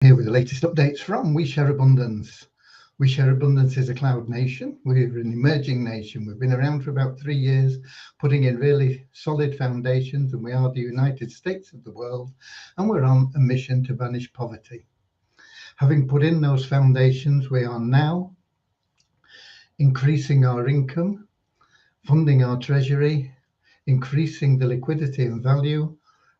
Here with the latest updates from We Share Abundance. We Share Abundance is a cloud nation. We're an emerging nation. We've been around for about 3 years, putting in really solid foundations, and we are the United States of the world, and we're on a mission to banish poverty. Having put in those foundations, we are now increasing our income, funding our treasury, increasing the liquidity and value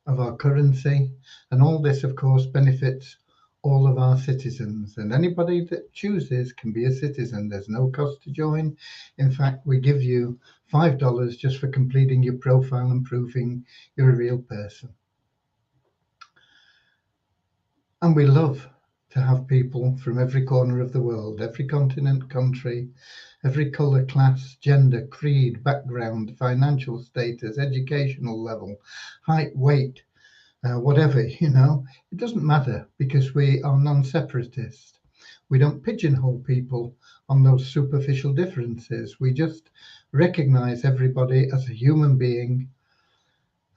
of our currency, and all this, of course, benefits all of our citizens, and anybody that chooses can be a citizen. There's no cost to join. In fact, we give you $5 just for completing your profile and proving you're a real person. And we love to have people from every corner of the world, every continent, country, every color, class, gender, creed, background, financial status, educational level, height, weight, whatever, it doesn't matter, because we are non-separatist. We don't pigeonhole people on those superficial differences. We just recognize everybody as a human being,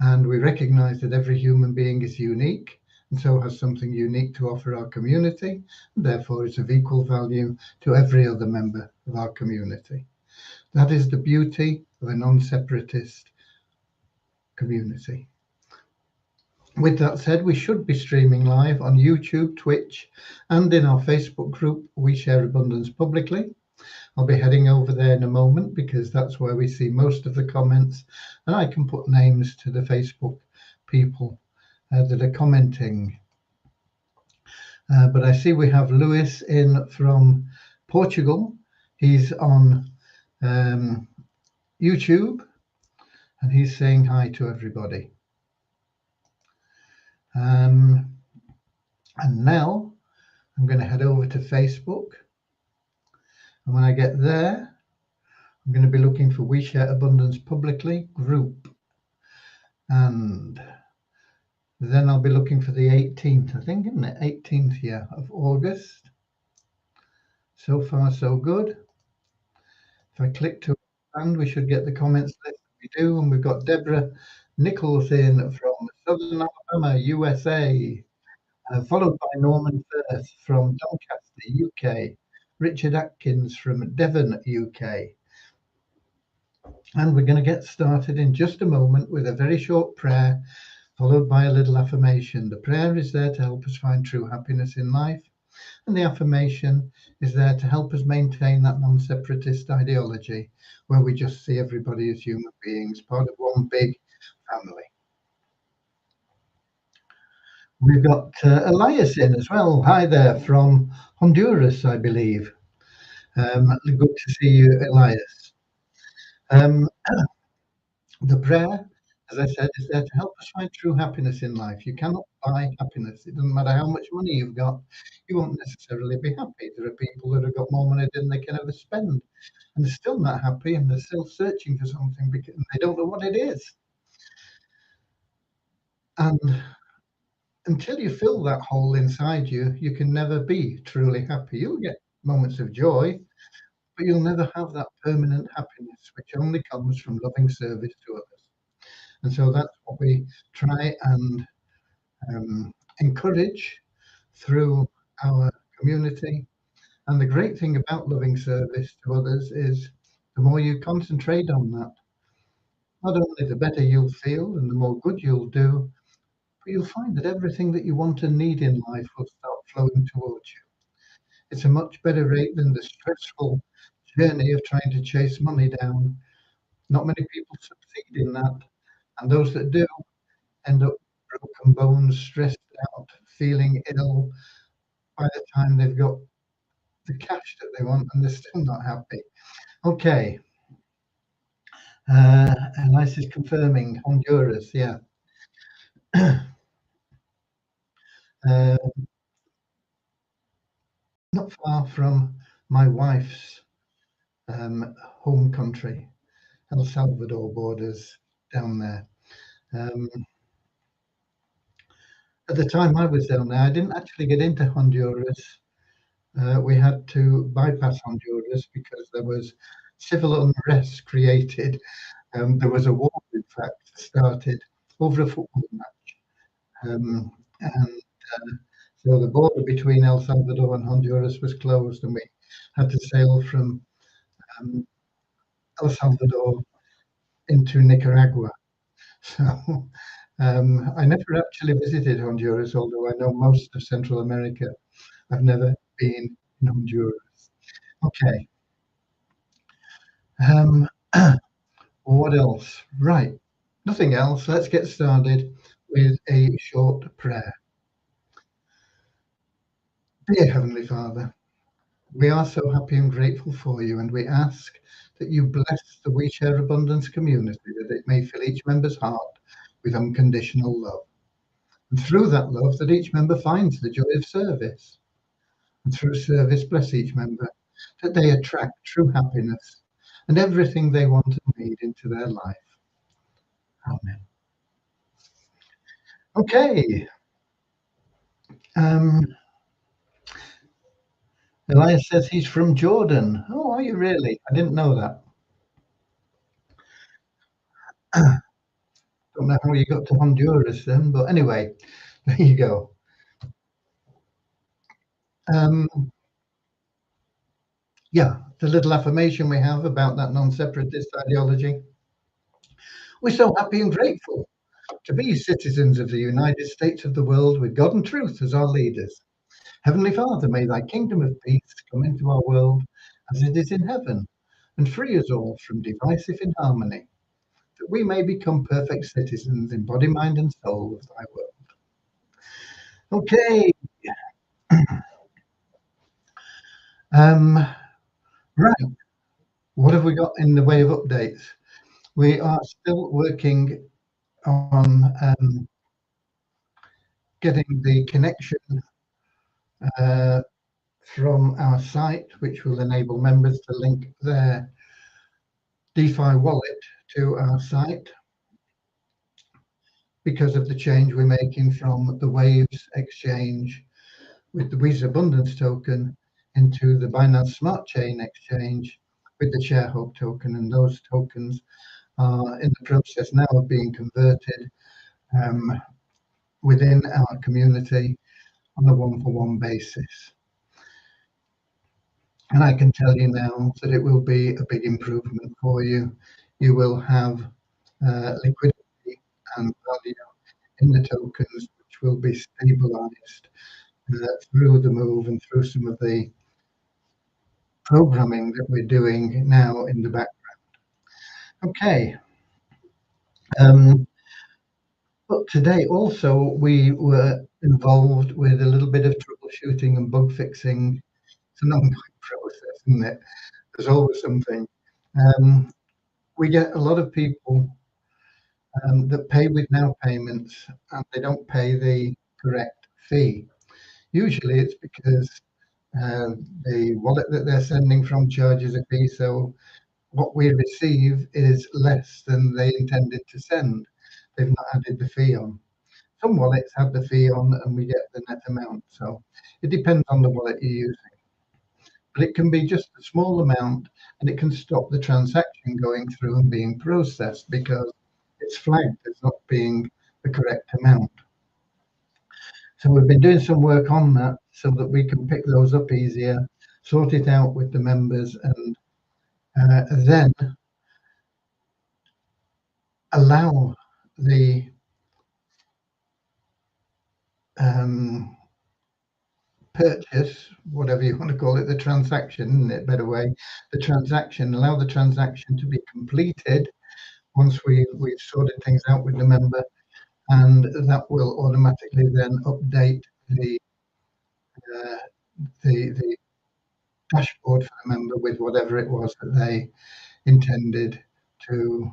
and we recognize that every human being is unique and so has something unique to offer our community, and therefore is of equal value to every other member of our community. That is the beauty of a non-separatist community. With that said, we should be streaming live on YouTube, Twitch, and in our Facebook group, We Share Abundance Publicly. I'll be heading over there in a moment because that's where we see most of the comments, and I can put names to the Facebook people that are commenting. But I see we have Lewis in from Portugal. He's on YouTube, and he's saying hi to everybody. And now I'm going to head over to Facebook. And when I get there, I'm going to be looking for We Share Abundance Publicly group. And then I'll be looking for the 18th, I think, isn't it? 18th, of August. So far, so good. If I click to expand, we should get the comments list. We do, and we've got Deborah Nichols in from Southern Alabama, USA, followed by Norman Firth from Doncaster, UK, Richard Atkins from Devon, UK. And we're going to get started in just a moment with a very short prayer, followed by a little affirmation. The prayer is there to help us find true happiness in life, and the affirmation is there to help us maintain that non-separatist ideology where we just see everybody as human beings, part of one big family. We've got Elias in as well. Hi there from Honduras, I believe. Good to see you, Elias. The prayer, as I said, is there to help us find true happiness in life. You cannot buy happiness. It doesn't matter how much money you've got. You won't necessarily be happy. There are people that have got more money than they can ever spend, and they're still not happy, and they're still searching for something because they don't know what it is. And until you fill that hole inside you, you can never be truly happy. You'll get moments of joy, but you'll never have that permanent happiness, which only comes from loving service to others. And so that's what we try and encourage through our community. And the great thing about loving service to others is the more you concentrate on that, not only the better you'll feel and the more good you'll do, but you'll find that everything that you want and need in life will start flowing towards you. It's a much better rate than the stressful journey of trying to chase money down. Not many people succeed in that, and those that do end up broken bones, stressed out, feeling ill by the time they've got the cash that they want, and they're still not happy. Okay. And this is confirming Honduras, yeah. Not far from my wife's home country, El Salvador borders down there. At the time I was down there, I didn't actually get into Honduras. We had to bypass Honduras because there was civil unrest created. There was a war, in fact, started over a football match. And So the border between El Salvador and Honduras was closed, and we had to sail from um, El Salvador into Nicaragua. So I never actually visited Honduras, although I know most of Central America. I've never been in Honduras. Okay. Um, what else? Right. Nothing else. Let's get started with a short prayer. Dear Heavenly Father, we are so happy and grateful for you, and we ask that you bless the We Share Abundance community, that it may fill each member's heart with unconditional love. And through that love, that each member finds the joy of service. And through service, bless each member, that they attract true happiness and everything they want and need into their life. Amen. Okay. Um, Elias says he's from Jordan. Oh, are you really? I didn't know that. Don't know how you got to Honduras then, but anyway, there you go. Um, yeah, the little affirmation we have about that non-separatist ideology. We're so happy and grateful to be citizens of the United States of the world with God and truth as our leaders. Heavenly Father, may thy kingdom of peace come into our world as it is in heaven, and free us all from divisive inharmony, that we may become perfect citizens in body, mind, and soul of thy world. Okay, right. What have we got in the way of updates? We are still working on getting the connection from our site, which will enable members to link their DeFi wallet to our site, because of the change we're making from the Waves exchange with the Wiz Abundance token into the Binance Smart Chain exchange with the ShareHub token, and those tokens are in the process now of being converted within our community on a one-for-one basis. And I can tell you now that it will be a big improvement for you. You will have liquidity and value in the tokens, which will be stabilized through the move and through some of the programming that we're doing now in the background. Okay. But today also we were involved with a little bit of troubleshooting and bug fixing. It's an ongoing process, isn't it? There's always something. We get a lot of people that pay with now payments, and they don't pay the correct fee. Usually it's because the wallet that they're sending from charges a fee, so what we receive is less than they intended to send. They've not added the fee on. Some wallets have the fee on and we get the net amount. So it depends on the wallet you're using. But it can be just a small amount, and it can stop the transaction going through and being processed because it's flagged as not being the correct amount. So we've been doing some work on that so that we can pick those up easier, sort it out with the members, and then allow the purchase, whatever you want to call it, the transaction, in a better way, the transaction, allow the transaction to be completed once we've sorted things out with the member, and that will automatically then update the dashboard for the member with whatever it was that they intended to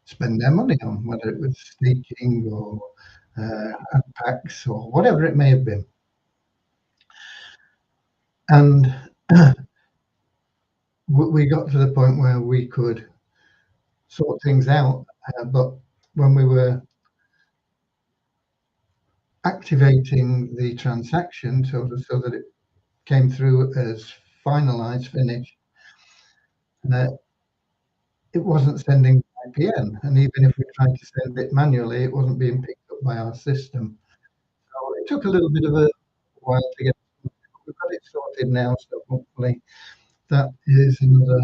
spend their money on, whether it was staking or packs or whatever it may have been. And we got to the point where we could sort things out, but when we were activating the transaction so that it came through as finalized, finished, it wasn't sending IPN, and even if we tried to send it manually, it wasn't being picked up by our system. So it took a little bit of a a while to get it. We've got it sorted now, so hopefully that is another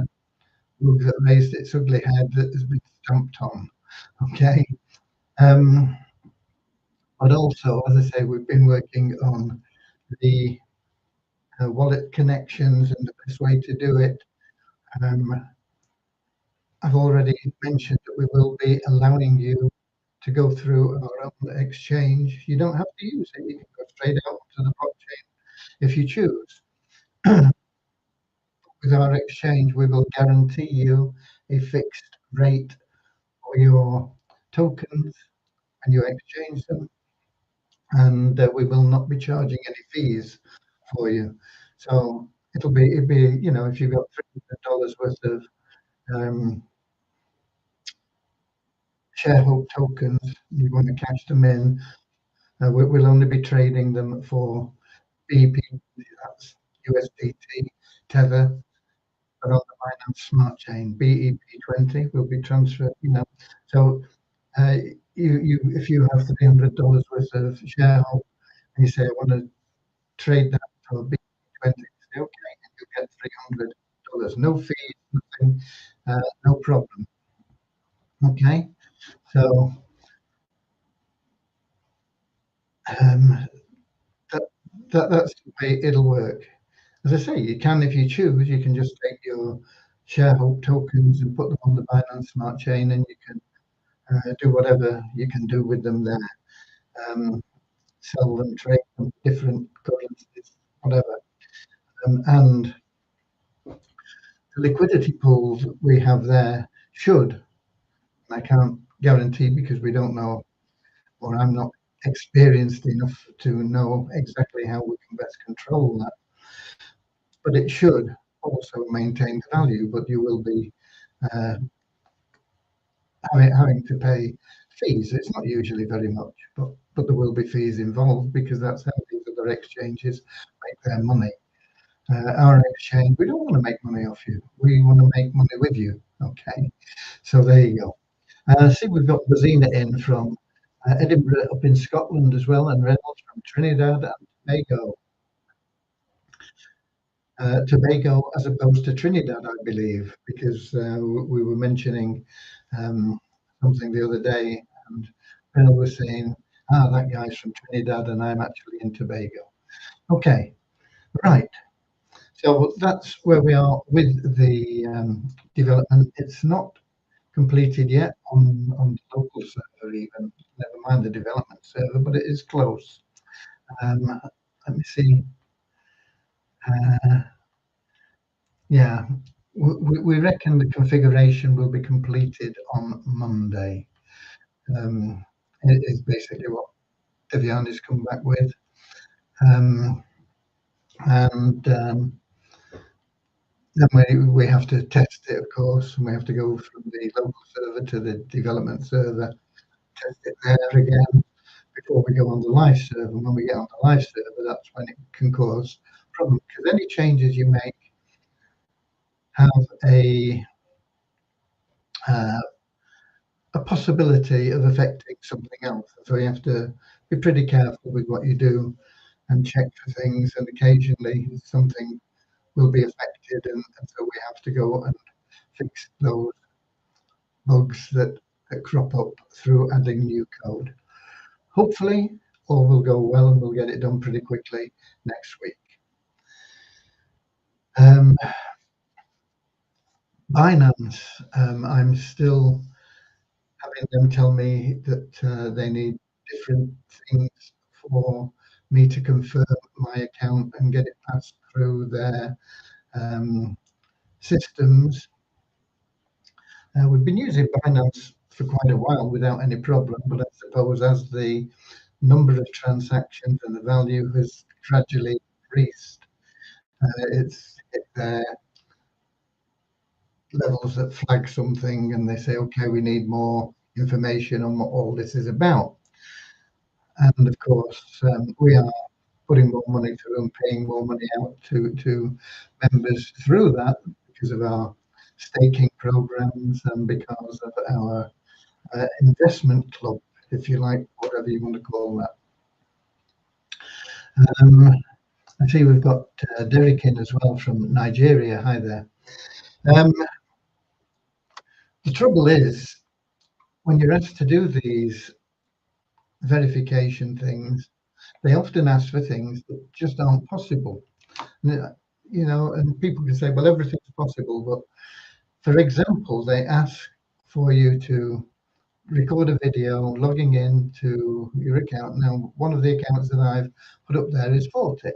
bug that raised its ugly head that has been stamped on. Okay. But also, as I say, we've been working on the wallet connections and the best way to do it. I've already mentioned that we will be allowing you to go through our own exchange. You don't have to use it. You can go straight out to the blockchain if you choose. With our exchange, we will guarantee you a fixed rate for your tokens and you exchange them, and we will not be charging any fees for you. So it'll be, you know, if you've got $300 worth of Sharehope tokens, you want to cash them in, we'll only be trading them for BEP, that's USDT, Tether, but on the Binance Smart Chain, BEP20 will be transferred, you know. So if you have $300 worth of Sharehope and you say, I want to trade that for BEP20, say, okay, and you get $300, no fees, nothing, no problem. Okay, so that's the way it'll work. As I say, you can, if you choose, you can just take your Sharehope tokens and put them on the Binance Smart Chain, and you can do whatever you can do with them there. Sell them, trade them, different currencies, whatever. And the liquidity pools we have there should, I can't guarantee because we don't know, or I'm not experienced enough to know exactly how we can best control that. But it should also maintain the value, but you will be having to pay fees. It's not usually very much, but there will be fees involved because that's how these other exchanges make their money. Our exchange, we don't want to make money off you. We want to make money with you. Okay, so there you go. I see we've got Bazina in from Edinburgh up in Scotland as well, and Reynolds from Trinidad and Tobago. Tobago as opposed to Trinidad, I believe, because we were mentioning something the other day, and Bill was saying, that guy's from Trinidad, and I'm actually in Tobago. Okay, right. So that's where we are with the development. It's not completed yet on the local server, even, never mind the development server, but it is close. Let me see. Yeah, we reckon the configuration will be completed on Monday. It is basically what Devian has come back with. Then we have to test it, of course, and we have to go from the local server to the development server, test it there again before we go on the live server. When we get on the live server, that's when it can cause problems, because any changes you make have a possibility of affecting something else. So you have to be pretty careful with what you do and check for things. And occasionally something will be affected, and so we have to go and fix those bugs that crop up through adding new code. Hopefully, all will go well and we'll get it done pretty quickly next week. Binance, I'm still having them tell me that they need different things for me to confirm my account and get it passed through their systems. We've been using Binance for quite a while without any problem, but I suppose as the number of transactions and the value has gradually increased, it's hit their levels that flag something and they say, okay, we need more information on what all this is about. And of course, we are putting more money through and paying more money out to members through that because of our staking programs and because of our investment club, if you like, whatever you want to call that. I see we've got Derek in as well from Nigeria. Hi there. The trouble is, when you're asked to do these verification things, they often ask for things that just aren't possible. You know, and people can say, well, everything's possible, but for example, they ask for you to record a video logging into your account. Now, one of the accounts that I've put up there is Fortic.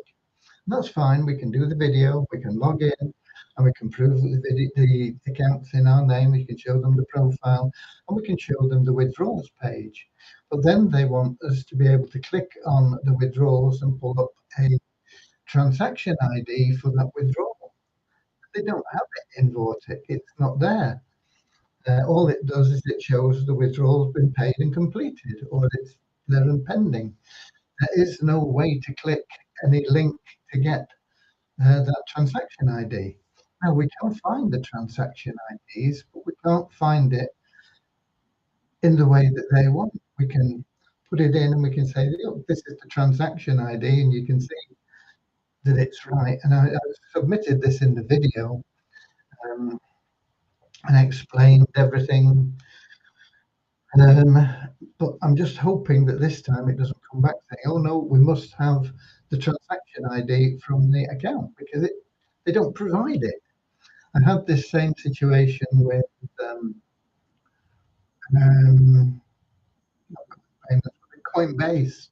That's fine. We can do the video, we can log in, and we can prove that the account's in our name. We can show them the profile, and we can show them the withdrawals page. But then they want us to be able to click on the withdrawals and pull up a transaction ID for that withdrawal. They don't have it in Vortic. It's not there. All it does is it shows the withdrawal's been paid and completed, or it's there and pending. There is no way to click any link to get that transaction ID. Now, we can find the transaction IDs, but we can't find it in the way that they want. We can put it in and we can say, look, this is the transaction ID, and you can see that it's right. And I submitted this in the video and I explained everything. But I'm just hoping that this time it doesn't come back saying, oh no, we must have the transaction ID from the account, because they don't provide it. I had this same situation with Coinbase,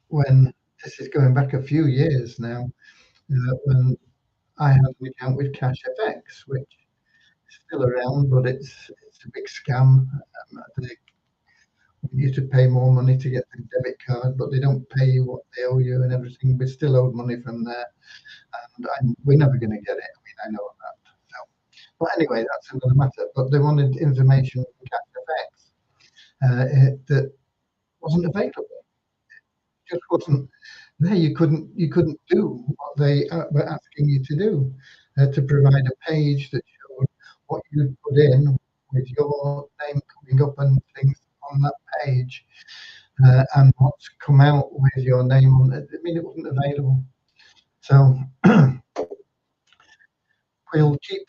when this is going back a few years now, when I had an account with CashFX, which is still around, but it's a big scam. They want you to pay more money to get the debit card, but they don't pay you what they owe you and everything. We still owed money from there, and we're never going to get it. I mean, I know that. So, but anyway, that's another matter. But they wanted information from CashFX that wasn't available. It just wasn't there. You couldn't do what they were asking you to do, to provide a page that showed what you put in with your name coming up and things on that page, and what's come out with your name on it. I mean, it wasn't available. So we'll keep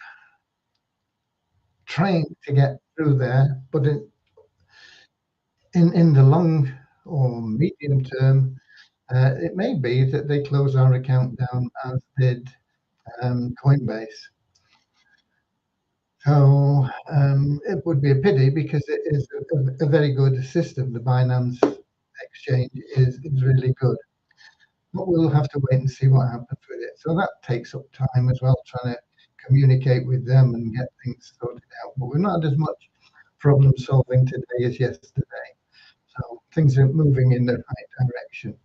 trying to get through there, but in the long or medium term, it may be that they close our account down, as did Coinbase. So it would be a pity, because it is a very good system. The Binance exchange is really good. But we'll have to wait and see what happens with it. So that takes up time as well, trying to communicate with them and get things sorted out. But we've not had as much problem solving today as yesterday. So things are moving in the right direction.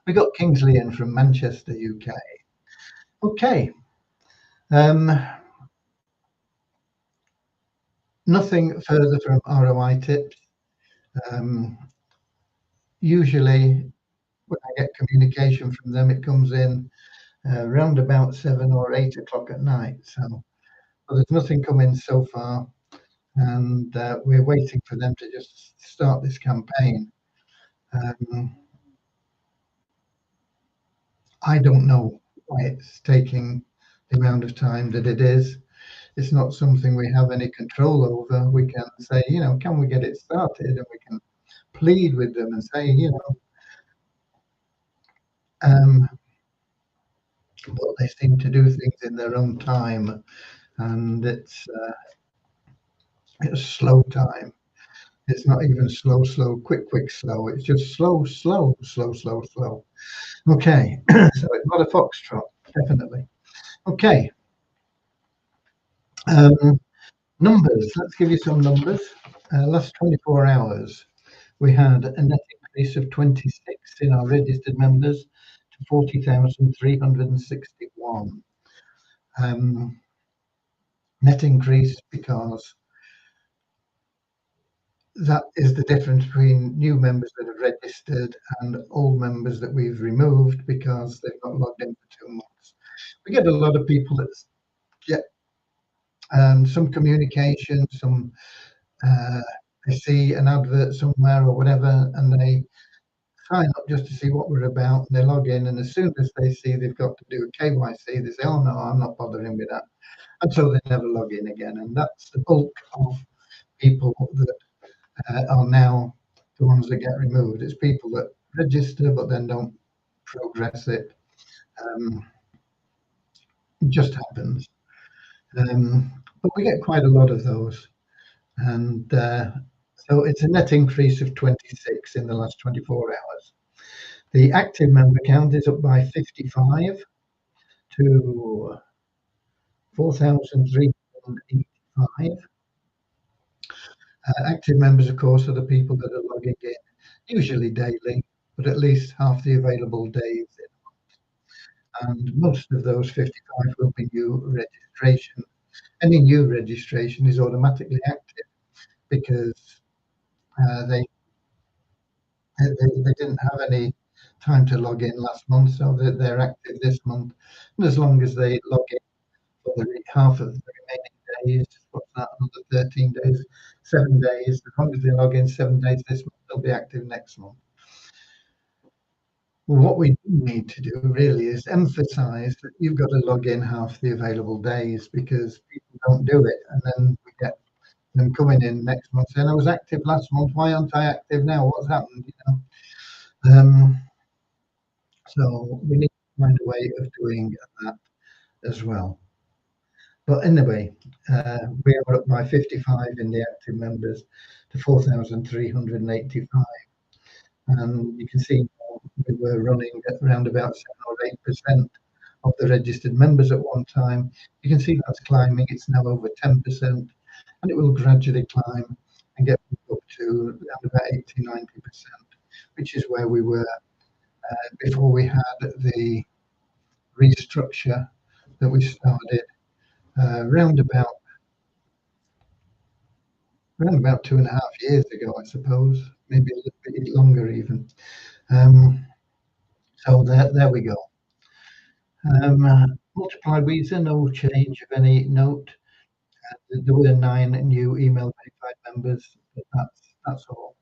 We got Kingsley in from Manchester, UK. Okay. Nothing further from ROI tips. Usually when I get communication from them, it comes in around about 7 or 8 o'clock at night. So there's nothing come in so far, and we're waiting for them to just start this campaign. I don't know why it's taking the amount of time that it is. It's not something we have any control over. We can say, you know, can we get it started? And we can plead with them and say, you know, but they seem to do things in their own time, and it's slow time. It's not even slow, quick, slow. It's just slow. Okay, so it's not a foxtrot, definitely. Okay. Numbers. Let's give you some numbers. Last 24 hours, we had a net increase of 26 in our registered members to 40,361. Net increase because that is the difference between new members that have registered and old members that we've removed because they've not logged in for 2 months. We get a lot of people that get some communication, they see an advert somewhere or whatever, and they sign up just to see what we're about, and they log in, and as soon as they see they've got to do a KYC, they say, "Oh no, I'm not bothering with that," and so they never log in again. And that's the bulk of people that are now the ones that get removed. It's people that register but then don't progress it. It just happens. But we get quite a lot of those. And so it's a net increase of 26 in the last 24 hours. The active member count is up by 55 to 4,385. Active members, of course, are the people that are logging in, usually daily, but at least half the available days. And most of those 55 will be new registration. Any new registration is automatically active because they they didn't have any time to log in last month, so they're active this month. And as long as they log in for half of the remaining days, what's that, another 13 days, 7 days, as long as they log in 7 days this month, they'll be active next month. Well, what we need to do really is emphasize that you've got to log in half the available days, because people don't do it. And then we get them coming in next month saying, "I was active last month. Why aren't I active now? What's happened?" So we need to find a way of doing that as well. But anyway, we are up by 55 in the active members to 4,385. And you can see we were running at around about 7 or 8% of the registered members at one time. You can see that's climbing. It's now over 10%, and it will gradually climb and get up to around about 80, 90%, which is where we were before we had the restructure that we started round about 2.5 years ago, I suppose, maybe a little bit longer even. So there we go. Multiply Weezer, no change of any note. There were 9 new email verified members, but that's all.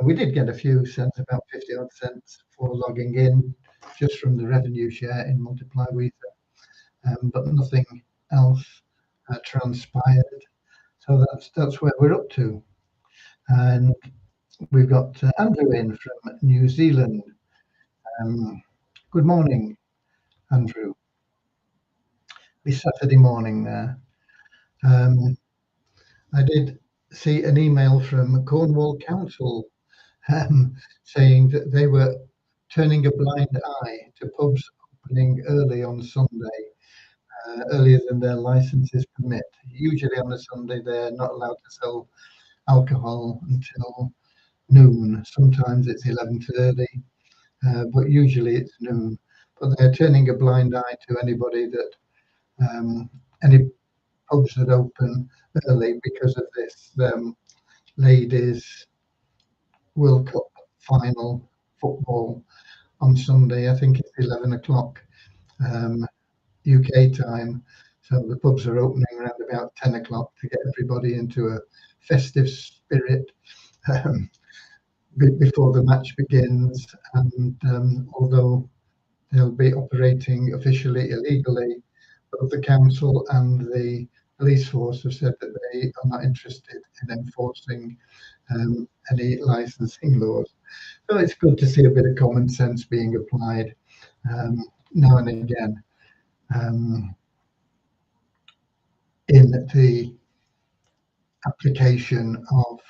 We did get a few cents, about 50 odd cents for logging in, just from the revenue share in Multiply Weezer, but nothing else transpired. So that's where we're up to. And we've got Andrew in from New Zealand. Good morning, Andrew. It's Saturday morning there. I did see an email from Cornwall Council saying that they were turning a blind eye to pubs opening early on Sunday, earlier than their licenses permit. Usually on a Sunday, they're not allowed to sell alcohol until noon. Sometimes it's 11:30, but usually it's noon. But they're turning a blind eye to anybody that any pubs that open early because of this ladies World Cup final football on Sunday. I think it's 11 o'clock UK time. So the pubs are opening around about 10 o'clock to get everybody into a festive spirit before the match begins. And although they'll be operating officially illegally, both the council and the police force have said that they are not interested in enforcing any licensing laws. So it's good to see a bit of common sense being applied now and again in the application of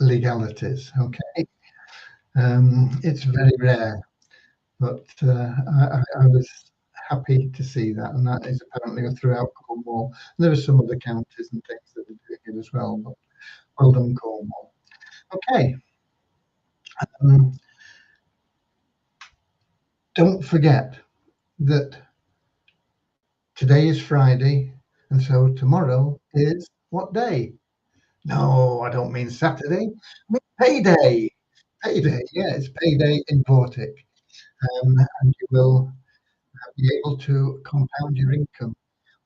legalities. Okay, it's very rare, but I was happy to see that, and that is apparently throughout Cornwall. And there are some other counties and things that are doing it as well, but well done, Cornwall. Okay. Don't forget that today is Friday, and so tomorrow is what day? No, I don't mean Saturday. I mean payday. Payday, yeah, it's payday in Vortic. And you will be able to compound your income.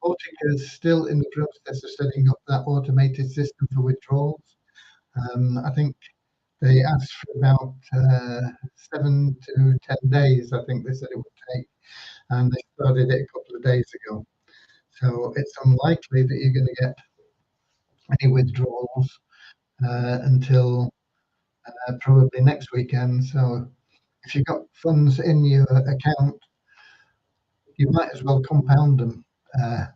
Vortic is still in the process of setting up that automated system for withdrawals. I think They asked for about 7 to 10 days, I think they said it would take, and they started it a couple of days ago. So it's unlikely that you're going to get any withdrawals until probably next weekend. So if you've got funds in your account, you might as well compound them uh,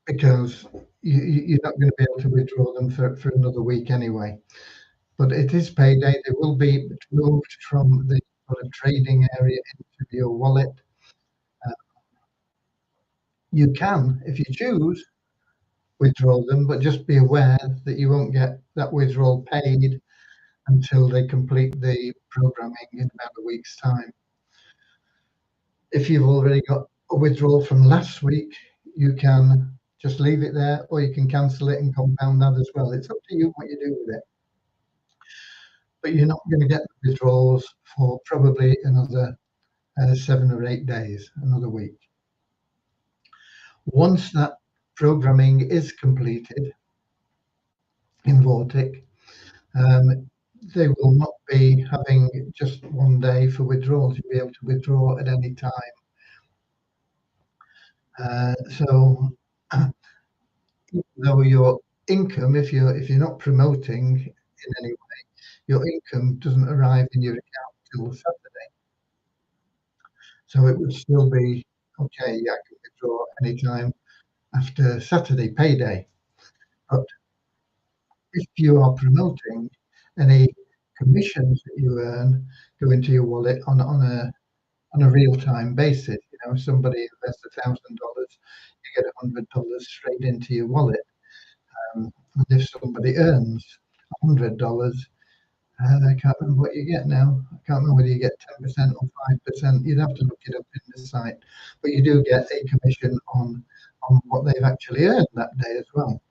because you're not going to be able to withdraw them for another week anyway. But it is payday. They will be moved from the sort of trading area into your wallet. Uh, you can, if you choose, withdraw them, but just be aware that you won't get that withdrawal paid until they complete the programming in about a week's time. If you've already got a withdrawal from last week, you can just leave it there, or you can cancel it and compound that as well. It's up to you what you do with it. But you're not going to get the withdrawals for probably another 7 or 8 days, another week. Once that programming is completed in Vortic, they will not be having just one day for withdrawals. You'll be able to withdraw at any time. So even though your income, if you're not promoting in any way, your income doesn't arrive in your account till Saturday. So it would still be okay. Yeah, I can withdraw anytime after Saturday payday. But if you are promoting, any commissions that you earn go into your wallet on a real time basis. You know, if somebody invests $1,000, you get $100 straight into your wallet. And if somebody earns $100, I can't remember what you get now. I can't remember whether you get 10% or 5%. You'd have to look it up in the site, but you do get a commission on what they've actually earned that day as well.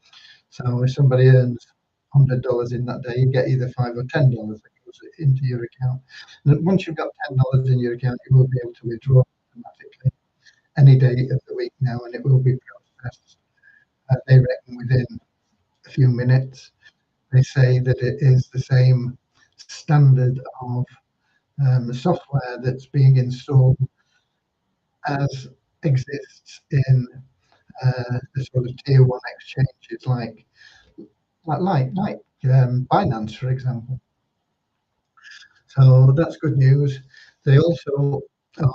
So if somebody earns $100 in that day, you get either $5 or $10 that goes into your account. And once you've got $10 in your account, you will be able to withdraw automatically any day of the week now, and it will be processed. They reckon within a few minutes. They say that it is the same standard of software that's being installed as exists in the sort of tier one exchanges like Binance, for example. So that's good news. They also are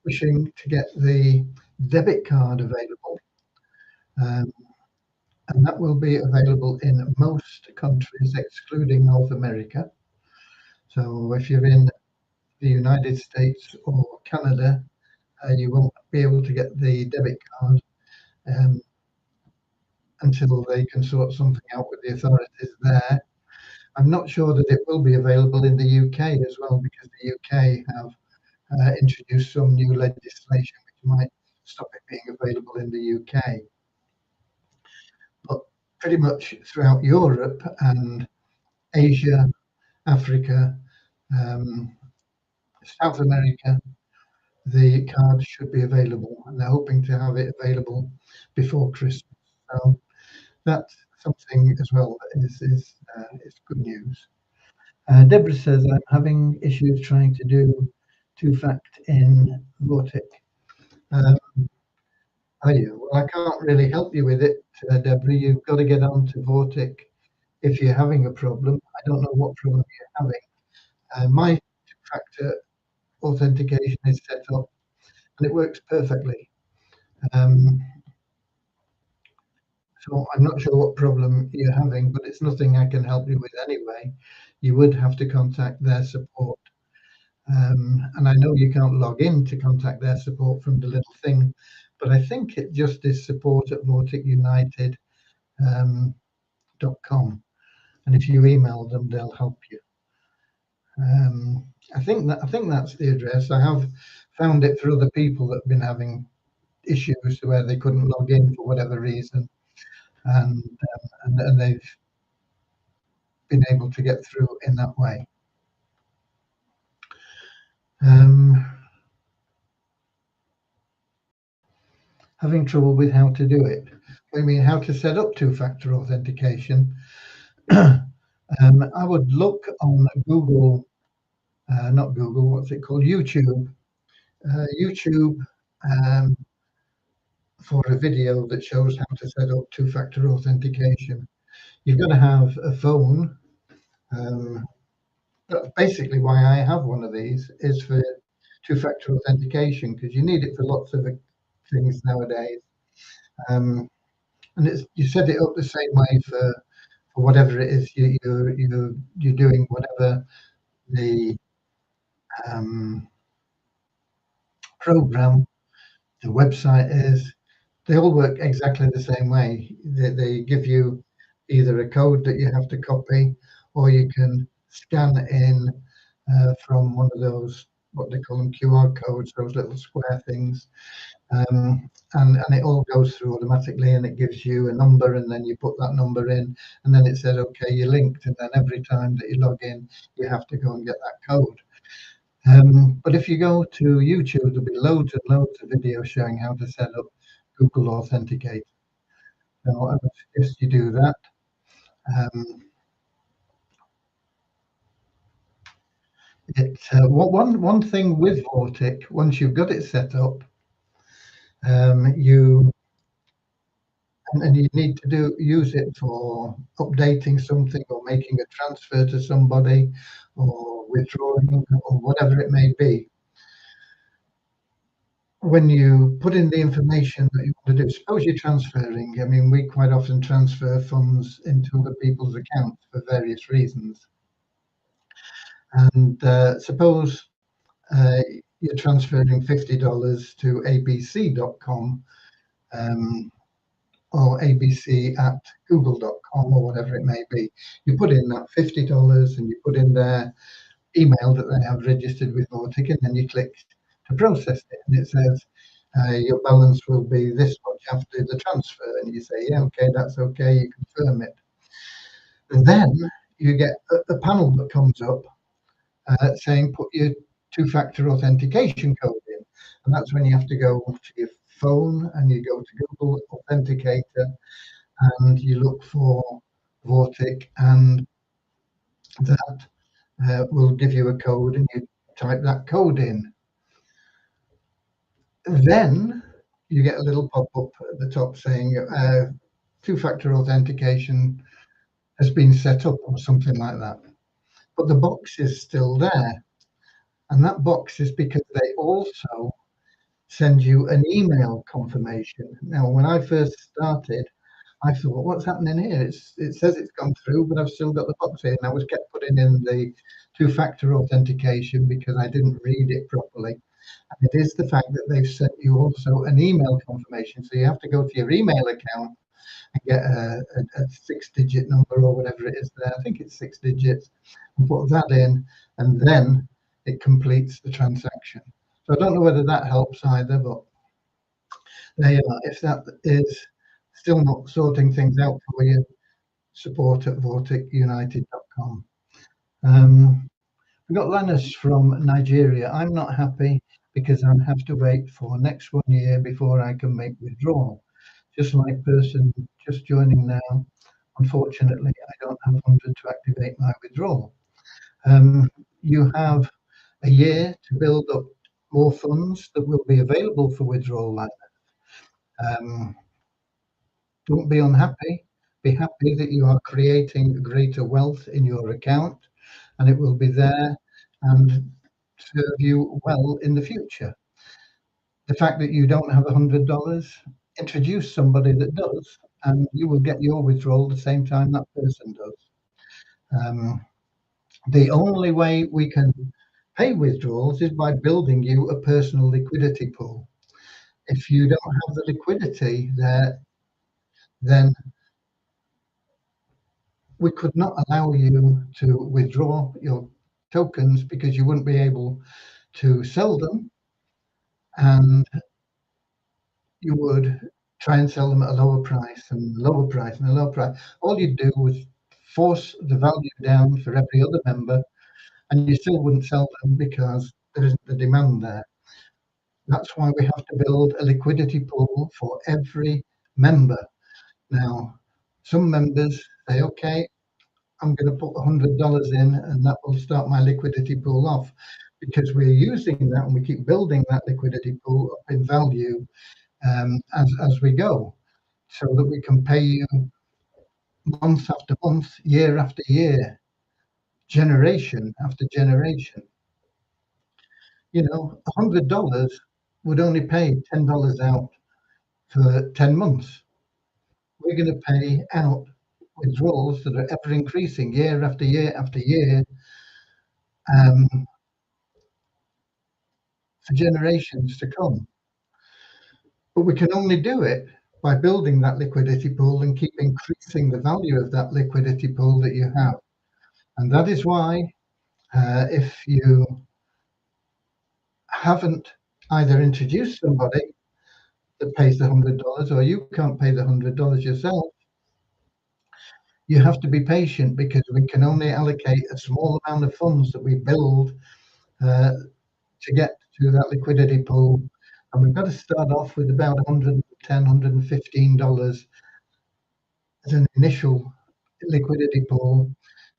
wishing to get the debit card available, um, and that will be available in most countries, excluding North America. So if you're in the United States or Canada, you won't be able to get the debit card um, until they can sort something out with the authorities there. I'm not sure that it will be available in the UK as well, because the UK have introduced some new legislation which might stop it being available in the UK. But pretty much throughout Europe and Asia, Africa, um, South America, the card should be available, and they're hoping to have it available before Christmas. So that's something as well that is good news. Deborah says, I'm having issues trying to do two-fact in Vortic. Um, are you? Well, I can't really help you with it, Deborah. You've got to get on to Vortic if you're having a problem. I don't know what problem you're having. My two-factor authentication is set up and it works perfectly. Um, so I'm not sure what problem you're having, but it's nothing I can help you with anyway. You would have to contact their support. And I know you can't log in to contact their support from the little thing, but I think it just is support at vorticunited.com. And if you email them, they'll help you. I think that's the address. I have found it for other people that have been having issues where they couldn't log in for whatever reason, and they've been able to get through in that way. Having trouble with how to do it. I mean, how to set up two-factor authentication. I would look on Google, not Google, what's it called? YouTube, um, for a video that shows how to set up two-factor authentication. You've got to have a phone. That's basically why I have one of these, is for two-factor authentication, because you need it for lots of things nowadays. And you set it up the same way for whatever it is you're doing, whatever the program, the website is. They all work exactly the same way. They give you either a code that you have to copy, or you can scan in from one of those, what they call them, QR codes, those little square things. And it all goes through automatically, and it gives you a number, and then you put that number in, and then it says, okay, you're linked, and then every time that you log in, you have to go and get that code. But if you go to YouTube, there'll be loads and loads of videos showing how to set up Google Authenticate. So I would suggest you do that. One thing with Vortic, once you've got it set up, you need to use it for updating something, or making a transfer to somebody, or withdrawing, or whatever it may be. When you put in the information that you want to do, suppose you're transferring. I mean, we quite often transfer funds into other people's accounts for various reasons. And suppose you're transferring $50 to abc.com, or abc at google.com, or whatever it may be. You put in that $50, and you put in their email that they have registered with Vortic, and then you click to process it, and it says your balance will be this much after the transfer, and you say, yeah, okay, that's okay, you confirm it. And then you get a panel that comes up saying put your two-factor authentication code in, and that's when you have to go to your phone, and you go to Google Authenticator, and you look for Vortic, and that will give you a code, and you type that code in. Then you get a little pop-up at the top saying two-factor authentication has been set up, or something like that. But the box is still there. And that box is because they also send you an email confirmation. Now, when I first started, I thought, what's happening here? It says it's gone through, but I've still got the box here. And I was kept putting in the two-factor authentication because I didn't read it properly. And it is the fact that they've sent you also an email confirmation. So you have to go to your email account and get a 6-digit number, or whatever it is there. I think it's 6 digits, and put that in, and then it completes the transaction. So I don't know whether that helps either, but there you are. If that is still not sorting things out for you, support@vorticunited.com. We've got Lannis from Nigeria. I'm not happy because I have to wait for next 1 year before I can make withdrawal. Just like person just joining now, unfortunately, I don't have 100 to activate my withdrawal. You have a year to build up more funds that will be available for withdrawal like that. Don't be unhappy. Be happy that you are creating greater wealth in your account, and it will be there and serve you well in the future. The fact that you don't have $100, introduce somebody that does, and you will get your withdrawal the same time that person does. The only way we can pay withdrawals is by building you a personal liquidity pool. If you don't have the liquidity there, then we could not allow you to withdraw your tokens, because you wouldn't be able to sell them, and you would try and sell them at a lower price and lower price and a lower price. All you'd do was force the value down for every other member, and you still wouldn't sell them because there isn't the demand there. That's why we have to build a liquidity pool for every member. Now, some members say, okay, I'm going to put $100 in, and that will start my liquidity pool off, because we're using that and we keep building that liquidity pool up in value as we go, so that we can pay you month after month, year after year, generation after generation. You know, $100 would only pay $10 out for 10 months. We're going to pay out withdrawals that are ever increasing year after year after year, um, for generations to come. But we can only do it by building that liquidity pool and keep increasing the value of that liquidity pool that you have. And that is why, if you haven't either introduced somebody that pays the $100, or you can't pay the $100 yourself, you have to be patient, because we can only allocate a small amount of funds that we build to get to that liquidity pool. And we've got to start off with about $110, $115 as an initial liquidity pool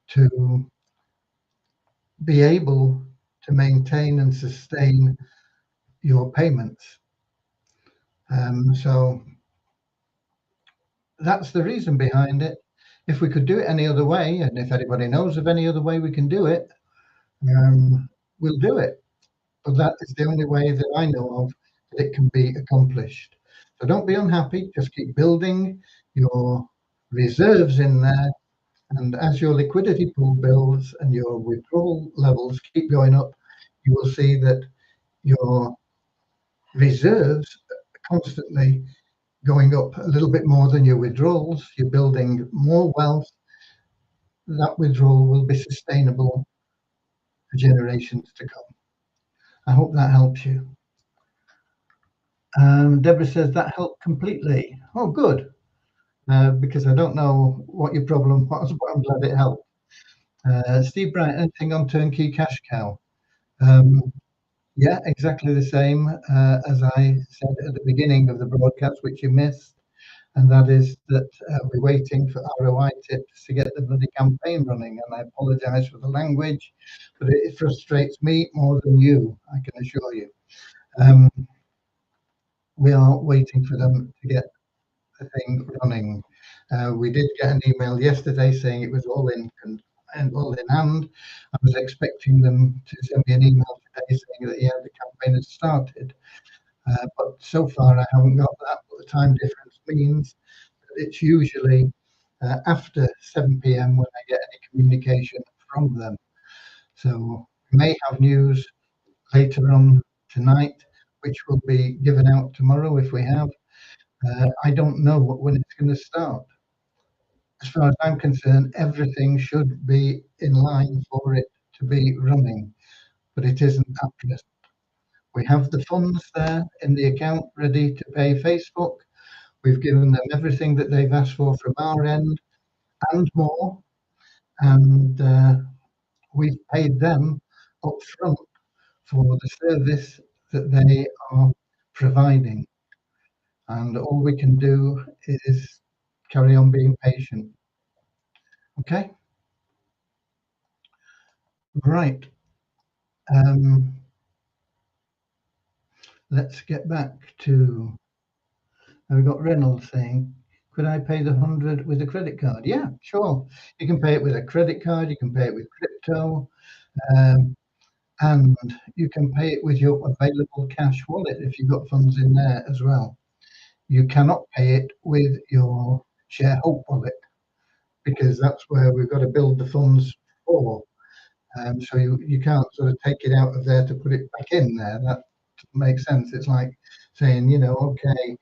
to be able to maintain and sustain your payments. So that's the reason behind it. If we could do it any other way, and if anybody knows of any other way we can do it, we'll do it. But that is the only way that I know of that it can be accomplished. So don't be unhappy, just keep building your reserves in there. And as your liquidity pool builds and your withdrawal levels keep going up, you will see that your reserves are constantly going up a little bit more than your withdrawals. You're building more wealth. That withdrawal will be sustainable for generations to come. I hope that helps you. Deborah says that helped completely. Oh, good. Because I don't know what your problem was, but I'm glad it helped. Steve Bryant, anything on Turnkey Cash Cow? Yeah, exactly the same as I said at the beginning of the broadcast, which you missed, and that is that we're waiting for ROI tips to get the bloody campaign running. And I apologise for the language, but it frustrates me more than you, I can assure you. We are waiting for them to get the thing running. We did get an email yesterday saying it was all in hand. I was expecting them to send me an email today saying that the campaign has started, but so far I haven't got that. But the time difference means that it's usually after 7 p.m. when I get any communication from them. So we may have news later on tonight, which will be given out tomorrow if we have. I don't know when it's going to start. As far as I'm concerned, everything should be in line for it to be running, but it isn't at present. We have the funds there in the account ready to pay Facebook. We've given them everything that they've asked for from our end and more, and we've paid them up front for the service that they are providing. And all we can do is carry on being patient. Okay? Right. Let's get back to, we've got Reynolds saying, could I pay the 100 with a credit card? Yeah, sure. You can pay it with a credit card, you can pay it with crypto, and you can pay it with your available cash wallet if you've got funds in there as well. You cannot pay it with your Share Hope wallet, because that's where we've got to build the funds for. So you can't sort of take it out of there to put it back in there. That makes sense. It's like saying, okay,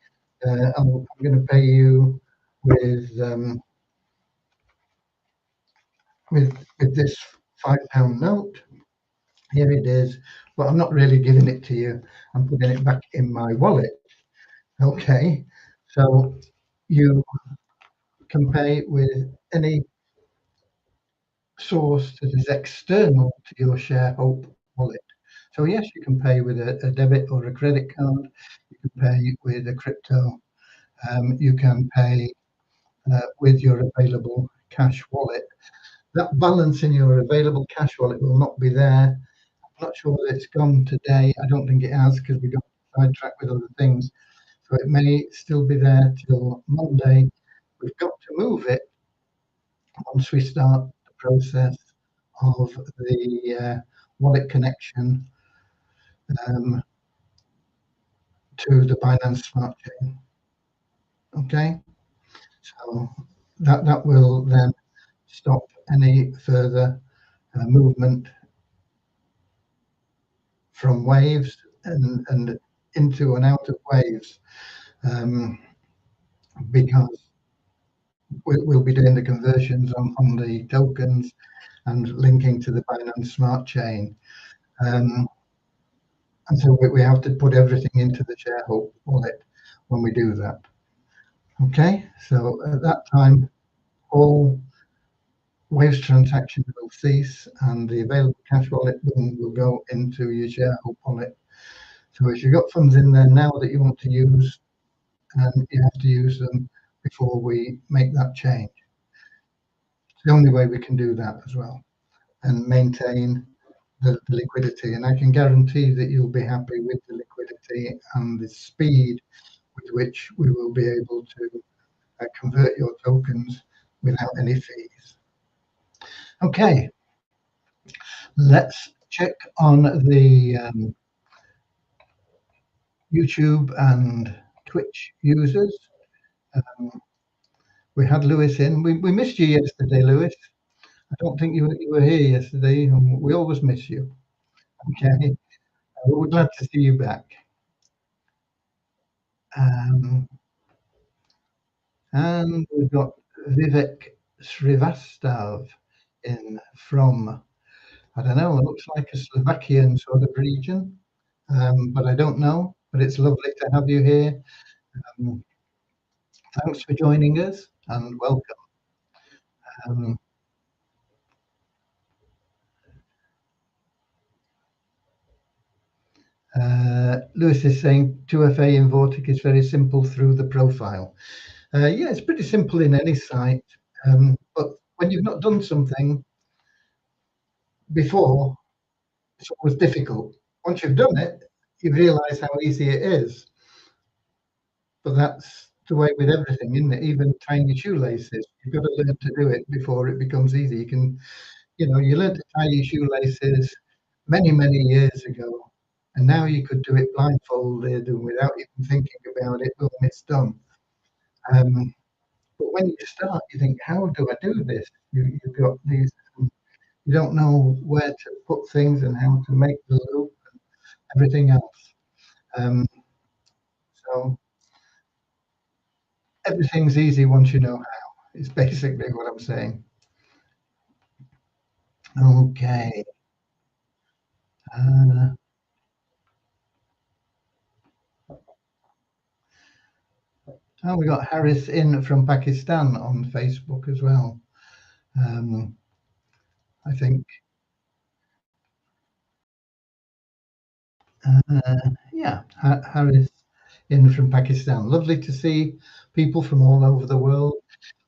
I'm going to pay you with this £5 note. Here it is, but I'm not really giving it to you. I'm putting it back in my wallet. Okay, so you can pay with any source that is external to your Share Hope wallet. So yes, you can pay with a debit or a credit card. You can pay with a crypto. You can pay with your available cash wallet. that balance in your available cash wallet will not be there. I'm not sure that it's gone today. I don't think it has because we got sidetracked with other things. So it may still be there till Monday. We've got to move it once we start the process of the wallet connection um, to the Binance Smart Chain. Okay, so that will then stop any further movement from waves and into and out of waves, because we'll be doing the conversions on the tokens and linking to the Binance Smart Chain. And so we have to put everything into the Sharehope wallet when we do that. Okay, so at that time, all Waves transactions will cease and the available cash wallet will go into your Sharehope wallet. So if you've got funds in there now that you want to use, you have to use them before we make that change. It's the only way we can do that as well and maintain the liquidity. And I can guarantee that you'll be happy with the liquidity and the speed with which we will be able to convert your tokens without any fees. Okay, let's check on the YouTube and Twitch users. We had Lewis in. We missed you yesterday, Lewis. I don't think you were here yesterday, and we always miss you. Okay, we're glad to see you back. And we've got Vivek Srivastav in from, I don't know, it looks like a Slovakian sort of region, but I don't know. But it's lovely to have you here. Thanks for joining us and welcome. Lewis is saying 2FA in Vortic is very simple through the profile. Yeah, it's pretty simple in any site, but when you've not done something before, it's always difficult. Once you've done it, you realise how easy it is. But that's the way with everything, isn't it? Even tying your shoelaces, you've got to learn to do it before it becomes easy. You learn to tie your shoelaces many, many years ago, and now you could do it blindfolded and without even thinking about it, boom, it's done. But when you start, you think, how do I do this? You've got these, you don't know where to put things and how to make the loop and everything else. So everything's easy once you know how, is basically what I'm saying. Okay. We got Harris in from Pakistan on Facebook as well. I think, yeah, Harris in from Pakistan. Lovely to see people from all over the world.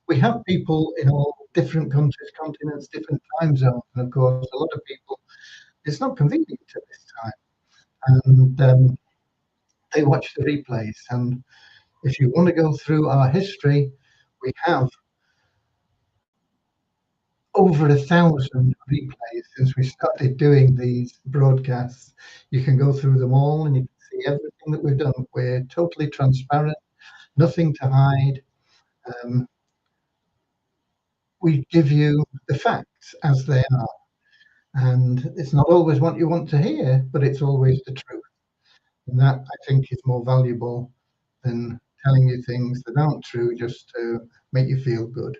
We have people in all different countries, continents, different time zones, and of course, a lot of people, it's not convenient at this time, and they watch the replays. And if you want to go through our history, we have over 1,000 replays since we started doing these broadcasts. You can go through them all and you can see everything that we've done. We're totally transparent, nothing to hide. We give you the facts as they are. And it's not always what you want to hear, but it's always the truth. And that, I think, is more valuable than telling you things that aren't true just to make you feel good.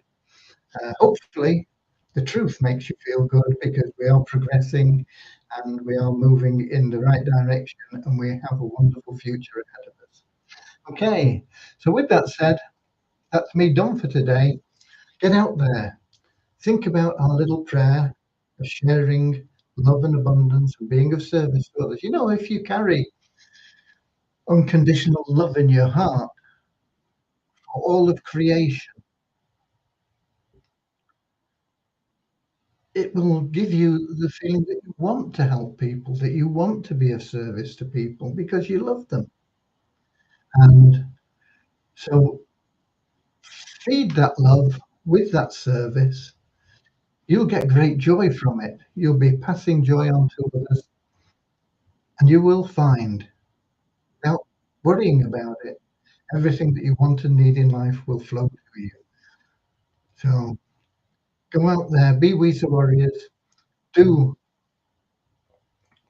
Hopefully, the truth makes you feel good because we are progressing and we are moving in the right direction and we have a wonderful future ahead of us. Okay, so with that said, that's me done for today. Get out there. Think about our little prayer of sharing love and abundance and being of service to others. If you carry unconditional love in your heart for all of creation, it will give you the feeling that you want to help people, that you want to be of service to people because you love them. And so feed that love with that service. You'll get great joy from it. You'll be passing joy on to others, and you will find, without worrying about it, everything that you want and need in life will flow to you. So go out there, be Weezer Warriors, do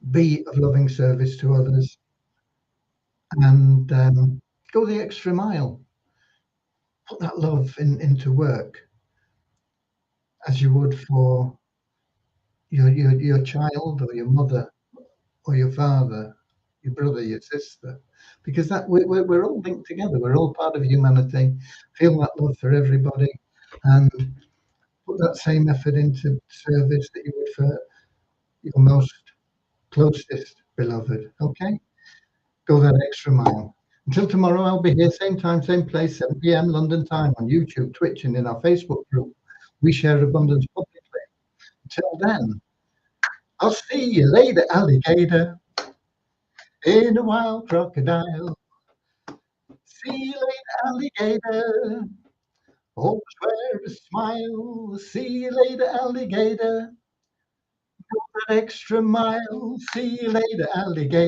be of loving service to others, and go the extra mile. Put that love into work as you would for your child or your mother or your father, your brother, your sister, because that we're all linked together. We're all part of humanity. Feel that love for everybody, and put that same effort into service that you would for your most closest beloved. Okay, go that extra mile. Until tomorrow, I'll be here, same time, same place, 7 p.m. London time on YouTube, Twitch, and in our Facebook group. We share abundance publicly. Until then, I'll see you later, alligator, in a wild crocodile. See you later, alligator. Always wear a smile. See you later, alligator. Go that extra mile. See you later, alligator.